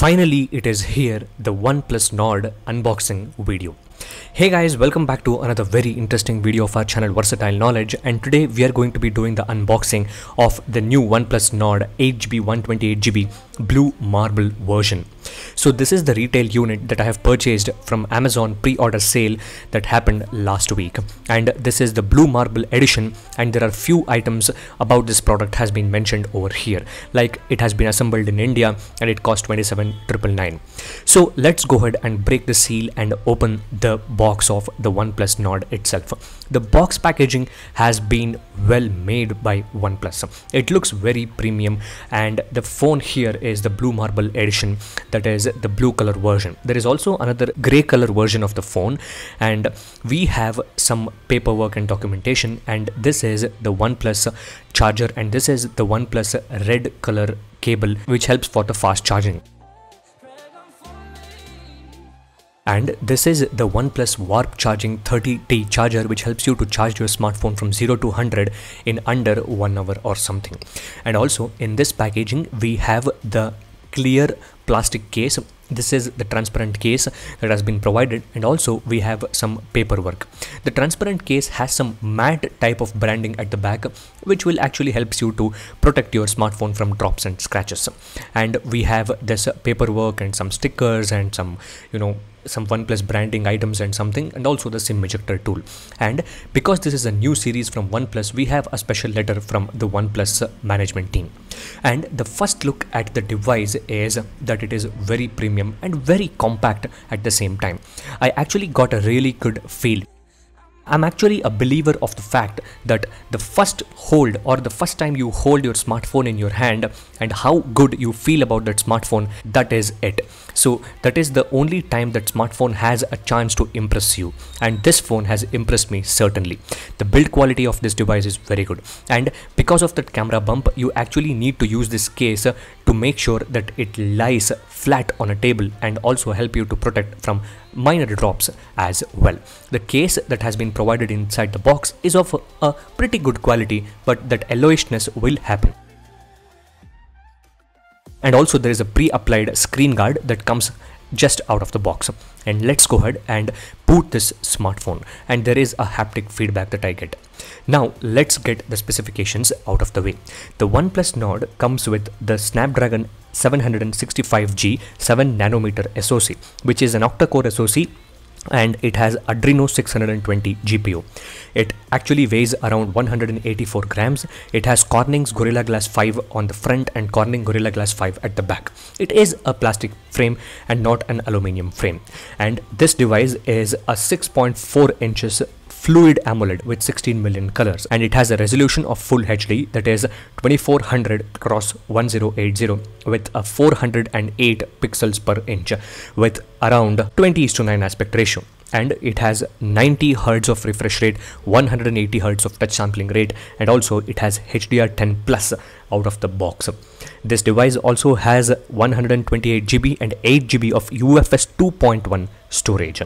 Finally, it is here, the OnePlus Nord unboxing video. Hey guys, welcome back to another very interesting video of our channel Versatile Knowledge, and today we are going to be doing the unboxing of the new OnePlus Nord 8GB 128GB Blue Marble version. So this is the retail unit that I have purchased from Amazon pre-order sale that happened last week, and this is the Blue Marble edition, and there are few items about this product has been mentioned over here, like it has been assembled in India and it cost 27,999. So let's go ahead and break the seal and open the box of the OnePlus Nord itself. The box packaging has been well made by OnePlus. It looks very premium, and the phone here is the Blue Marble edition, that is the blue color version. There is also another gray color version of the phone, and we have some paperwork and documentation, and this is the OnePlus charger, and this is the OnePlus red color cable which helps for the fast charging. And this is the OnePlus Warp Charging 30T charger, which helps you to charge your smartphone from 0 to 100 in under 1 hour or something. And also in this packaging we have the clear plastic case. This is the transparent case that has been provided, and also we have some paperwork. The transparent case has some matte type of branding at the back, which will actually helps you to protect your smartphone from drops and scratches. And we have this paperwork and some stickers and some some OnePlus branding items and something, and also the SIM ejector tool. And because this is a new series from OnePlus, we have a special letter from the OnePlus management team. And the first look at the device is that it is very premium and very compact at the same time. I actually got a really good feel. I'm actually a believer of the fact that the first hold, or the first time you hold your smartphone in your hand and how good you feel about that smartphone, that is it. So that is the only time that smartphone has a chance to impress you, and this phone has impressed me certainly. The build quality of this device is very good, and because of that camera bump, you actually need to use this case to make sure that it lies flat on a table, and also help you to protect from minor drops as well. The case that has been provided inside the box is of a pretty good quality, but that yellowishness will happen. And also there is a pre-applied screen guard that comes just out of the box. And let's go ahead and boot this smartphone, and there is a haptic feedback that I get. Now let's get the specifications out of the way. The OnePlus Nord comes with the Snapdragon 765G 7nm SoC, which is an octa-core SoC, and it has Adreno 620 GPU. It actually weighs around 184 grams. It has Corning's Gorilla Glass 5 on the front and Corning Gorilla Glass 5 at the back. It is a plastic frame and not an aluminium frame. And this device is a 6.4 inches Fluid AMOLED with 16 million colors, and it has a resolution of Full HD, that is 2400 x 1080 with a 408 pixels per inch with around 20:9 aspect ratio. And it has 90 Hz of refresh rate, 180 Hz of touch sampling rate, and also it has HDR10 plus out of the box. This device also has 128GB and 8GB of UFS 2.1 storage,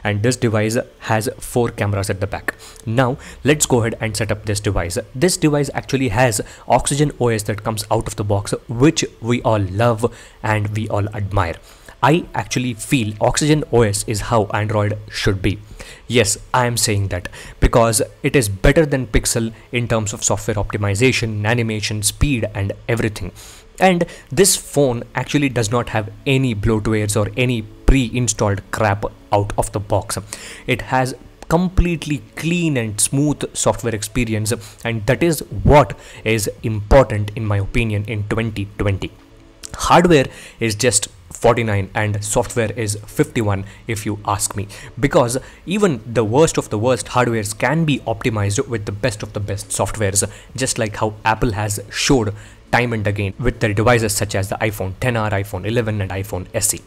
and this device has 4 cameras at the back. Now let's go ahead and set up this device. This device actually has Oxygen OS that comes out of the box, which we all love and we all admire. I actually feel Oxygen OS is how Android should be. Yes, I am saying that because it is better than Pixel in terms of software optimization, animation, speed, and everything. And this phone actually does not have any bloatwares or any pre-installed crap out of the box. It has completely clean and smooth software experience, and that is what is important in my opinion in 2020. Hardware is just 49 and software is 51 if you ask me, because even the worst of the worst hardwares can be optimized with the best of the best softwares, just like how Apple has showed time and again with their devices such as the iPhone XR, iPhone 11 and iPhone SE.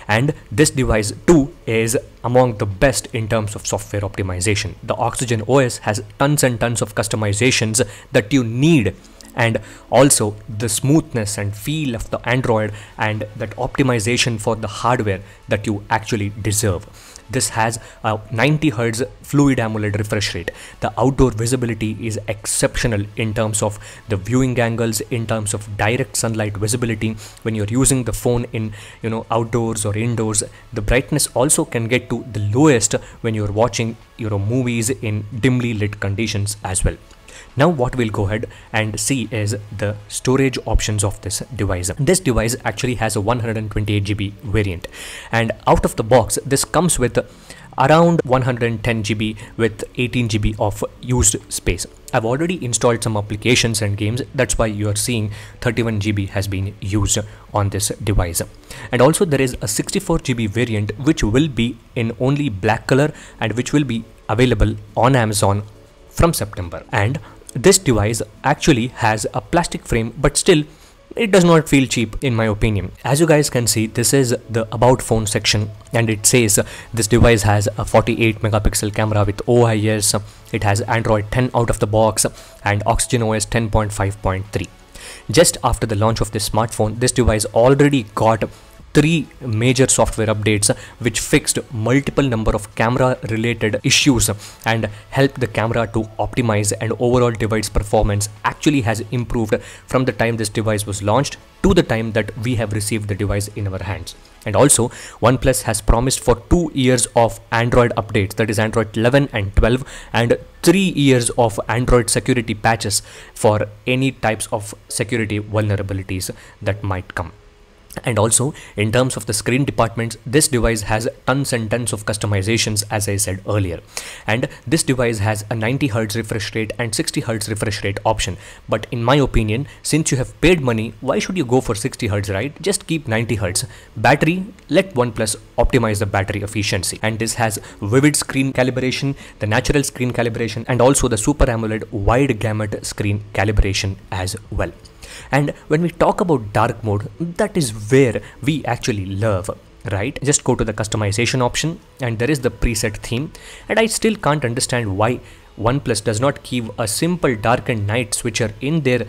And this device too is among the best in terms of software optimization. The Oxygen OS has tons and tons of customizations that you need and also the smoothness and feel of the Android and that optimization for the hardware that you actually deserve. This has a 90 Hz fluid AMOLED refresh rate. The outdoor visibility is exceptional in terms of the viewing angles, in terms of direct sunlight visibility. When you're using the phone in outdoors or indoors, the brightness also can get to the lowest when you're watching movies in dimly lit conditions as well. Now what we'll go ahead and see is the storage options of this device. This device actually has a 128 GB variant, and out of the box this comes with around 110 GB with 18 GB of used space. I've already installed some applications and games, that's why you are seeing 31 GB has been used on this device. And also there is a 64 GB variant which will be in only black color and which will be available on Amazon from September. And this device actually has a plastic frame, but still it does not feel cheap in my opinion. As you guys can see, this is the about phone section, and it says this device has a 48 megapixel camera with OIS. It has Android 10 out of the box and Oxygen OS 10.5.3. Just after the launch of this smartphone, this device already got 3 major software updates which fixed multiple number of camera related issues and helped the camera to optimize, and overall device performance actually has improved from the time this device was launched to the time that we have received the device in our hands. And also OnePlus has promised for 2 years of Android updates, that is Android 11 and 12, and 3 years of Android security patches for any types of security vulnerabilities that might come. And also in terms of the screen departments, this device has tons and tons of customizations, as I said earlier. And this device has a 90 Hz refresh rate and 60 Hz refresh rate option. But in my opinion, since you have paid money, why should you go for 60 Hz, right? Just keep 90 Hz. Battery, let OnePlus optimize the battery efficiency. And this has vivid screen calibration, the natural screen calibration, and also the Super AMOLED wide gamut screen calibration as well. And when we talk about dark mode, that is where we actually love, right? Just go to the customization option and there is the preset theme, and I still can't understand why OnePlus does not keep a simple dark and night switcher in their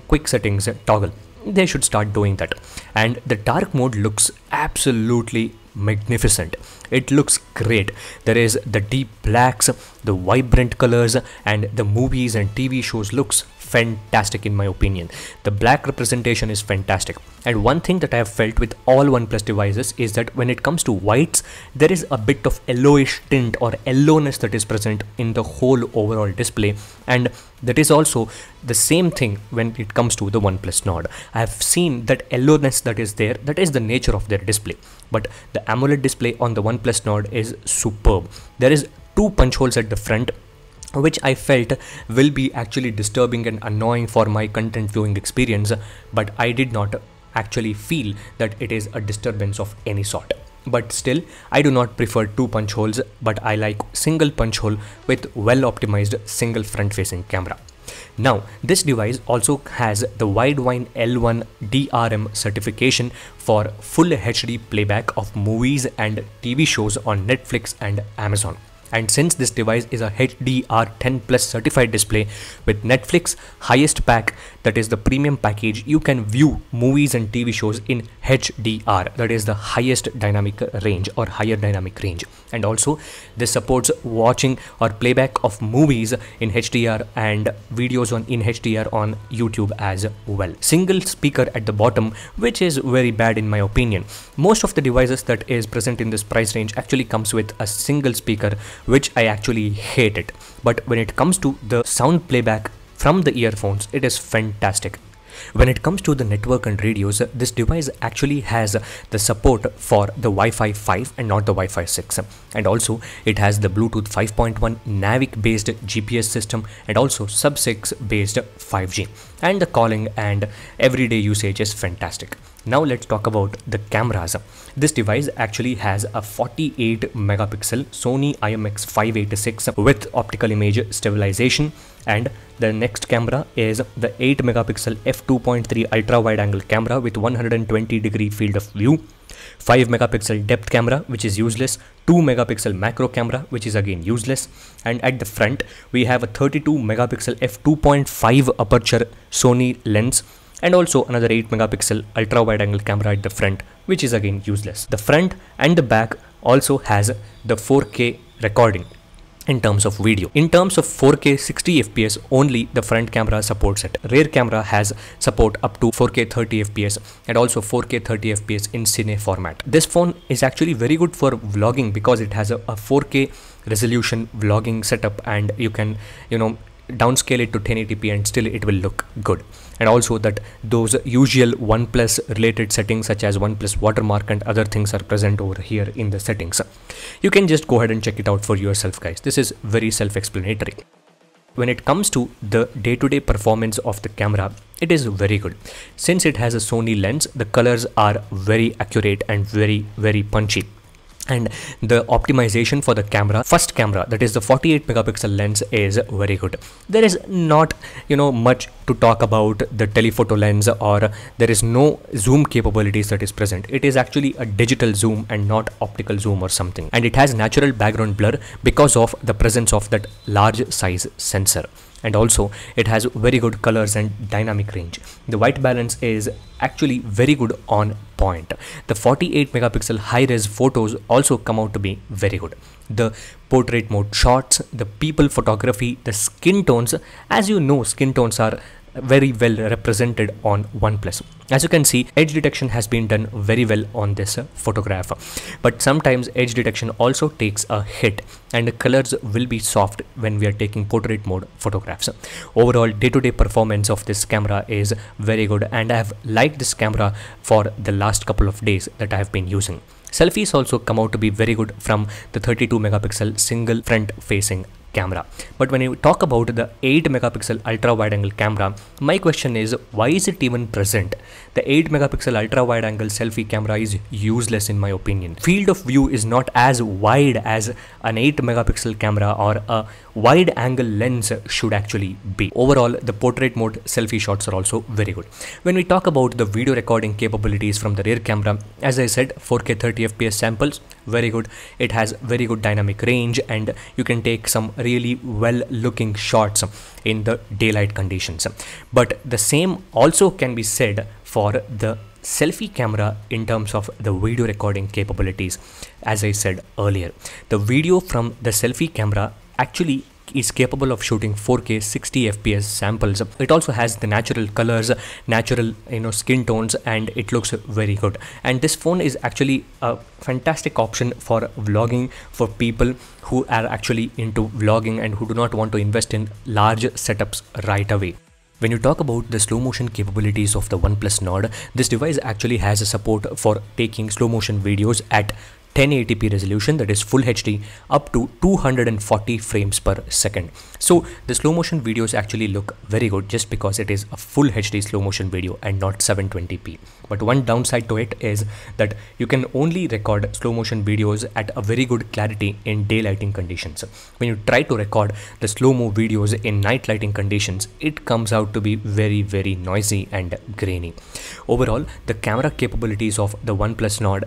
quick settings toggle. They should start doing that. And the dark mode looks absolutely magnificent. It looks great. There is the deep blacks, the vibrant colors, and the movies and TV shows looks fantastic in my opinion. The black representation is fantastic. And one thing that I have felt with all OnePlus devices is that when it comes to whites, there is a bit of yellowish tint or yellowness that is present in the whole overall display, and that is also the same thing when it comes to the OnePlus Nord. I have seen that yellowness that is there, that is the nature of their display. But the AMOLED display on the OnePlus Nord is superb. There is 2 punch holes at the front, which I felt will be actually disturbing and annoying for my content viewing experience, but I did not actually feel that it is a disturbance of any sort. But still, I do not prefer 2 punch holes, but I like single punch hole with well optimized single front facing camera. Now, this device also has the Widevine L1 DRM certification for full HD playback of movies and TV shows on Netflix and Amazon. And since this device is a HDR10 Plus certified display with Netflix highest pack, that is the premium package, you can view movies and TV shows in HDR, that is the highest dynamic range or higher dynamic range. And also this supports watching or playback of movies in HDR and videos in HDR on YouTube as well. Single speaker at the bottom, which is very bad in my opinion. Most of the devices that is present in this price range actually comes with a single speaker, which I actually hate it. But when it comes to the sound playback from the earphones, it is fantastic. When it comes to the network and radios, this device actually has the support for the Wi-Fi 5 and not the Wi-Fi 6. And also it has the Bluetooth 5.1 NAVIC based GPS system and also Sub-6 based 5G. And the calling and everyday usage is fantastic. Now let's talk about the cameras. This device actually has a 48 megapixel Sony IMX586 with optical image stabilization, and the next camera is the 8 megapixel f2.3 ultra wide angle camera with 120-degree field of view. 5 megapixel depth camera, which is useless, 2 megapixel macro camera, which is again useless, and at the front we have a 32 megapixel f2.5 aperture Sony lens, and also another 8 megapixel ultra wide angle camera at the front, which is again useless. The front and the back also has the 4K recording in terms of video. In terms of 4K 60 fps, only the front camera supports it. Rear camera has support up to 4K 30 fps and also 4K 30 fps in cine format. This phone is actually very good for vlogging because it has a 4K resolution vlogging setup, and you can downscale it to 1080p and still it will look good. And also that those usual OnePlus related settings such as OnePlus watermark and other things are present over here in the settings. You can just go ahead and check it out for yourself, guys. This is very self-explanatory. When it comes to the day-to-day performance of the camera, it is very good. Since it has a Sony lens, the colors are very accurate and very punchy. And the optimization for the first camera, that is the 48 megapixel lens, is very good. There is not much to talk about the telephoto lens, or there is no zoom capabilities that is present. It is actually a digital zoom and not optical zoom or something, and it has natural background blur because of the presence of that large size sensor. And also it has very good colors and dynamic range. The white balance is actually very good on point. The 48 megapixel high-res photos also come out to be very good. The portrait mode shots, the people photography, the skin tones, as you know, skin tones are very well represented on OnePlus. As you can see, edge detection has been done very well on this photograph, but sometimes edge detection also takes a hit and the colors will be soft when we are taking portrait mode photographs. Overall, day-to-day performance of this camera is very good, and I have liked this camera for the last couple of days that I have been using. Selfies also come out to be very good from the 32 megapixel single front facing camera. But when you talk about the 8 megapixel ultra wide angle camera, my question is, why is it even present? The 8 megapixel ultra wide angle selfie camera is useless in my opinion. Field of view is not as wide as an 8 megapixel camera or a wide angle lens should actually be. Overall, the portrait mode selfie shots are also very good. When we talk about the video recording capabilities from the rear camera, as I said, 4K 30 fps samples, very good. It has very good dynamic range, and you can take some really well looking shots in the daylight conditions. But the same also can be said for the selfie camera in terms of the video recording capabilities. As I said earlier, the video from the selfie camera actually is capable of shooting 4K 60 fps samples. It also has the natural colors, natural skin tones, and it looks very good. And this phone is actually a fantastic option for vlogging, for people who are actually into vlogging and who do not want to invest in large setups right away. When you talk about the slow motion capabilities of the OnePlus Nord, this device actually has a support for taking slow motion videos at 1080p resolution, that is full HD, up to 240 frames per second. So the slow motion videos actually look very good just because it is a full HD slow motion video and not 720p. But one downside to it is that you can only record slow motion videos at a very good clarity in daylighting conditions. When you try to record the slow-mo videos in night lighting conditions, it comes out to be very noisy and grainy. Overall, the camera capabilities of the OnePlus Nord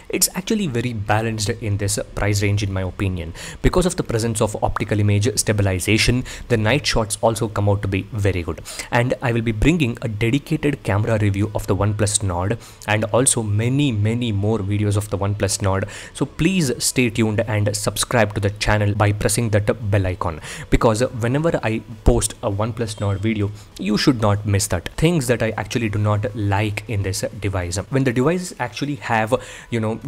it's actually very balanced in this price range in my opinion. Because of the presence of optical image stabilization, the night shots also come out to be very good. And I will be bringing a dedicated camera review of the OnePlus Nord and also many more videos of the OnePlus Nord. So please stay tuned and subscribe to the channel by pressing that bell icon, because whenever I post a OnePlus Nord video, you should not miss that. Things that I actually do not like in this device. When the devices actually have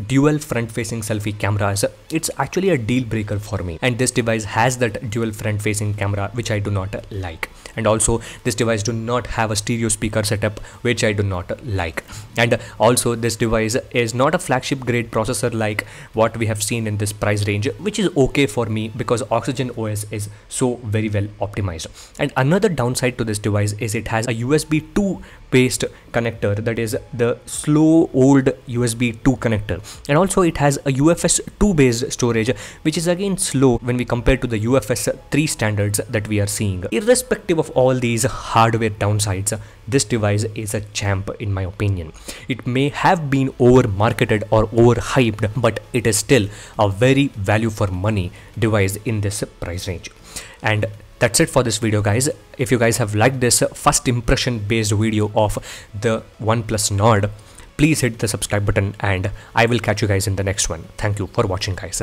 dual front facing selfie cameras, it's actually a deal breaker for me, and this device has that dual front facing camera which I do not like. And also this device do not have a stereo speaker setup, which I do not like. And also this device is not a flagship grade processor like what we have seen in this price range, which is okay for me because Oxygen OS is so very well optimized. And another downside to this device is it has a USB 2 based connector, that is the slow old USB 2 connector, and also it has a UFS 2 based storage, which is again slow when we compare to the UFS 3 standards that we are seeing. Irrespective of all these hardware downsides, this device is a champ in my opinion. It may have been over marketed or overhyped, but it is still a very value for money device in this price range. And that's it for this video, guys. If you guys have liked this first impression based video of the OnePlus Nord, please hit the subscribe button, and I will catch you guys in the next one. Thank you for watching, guys.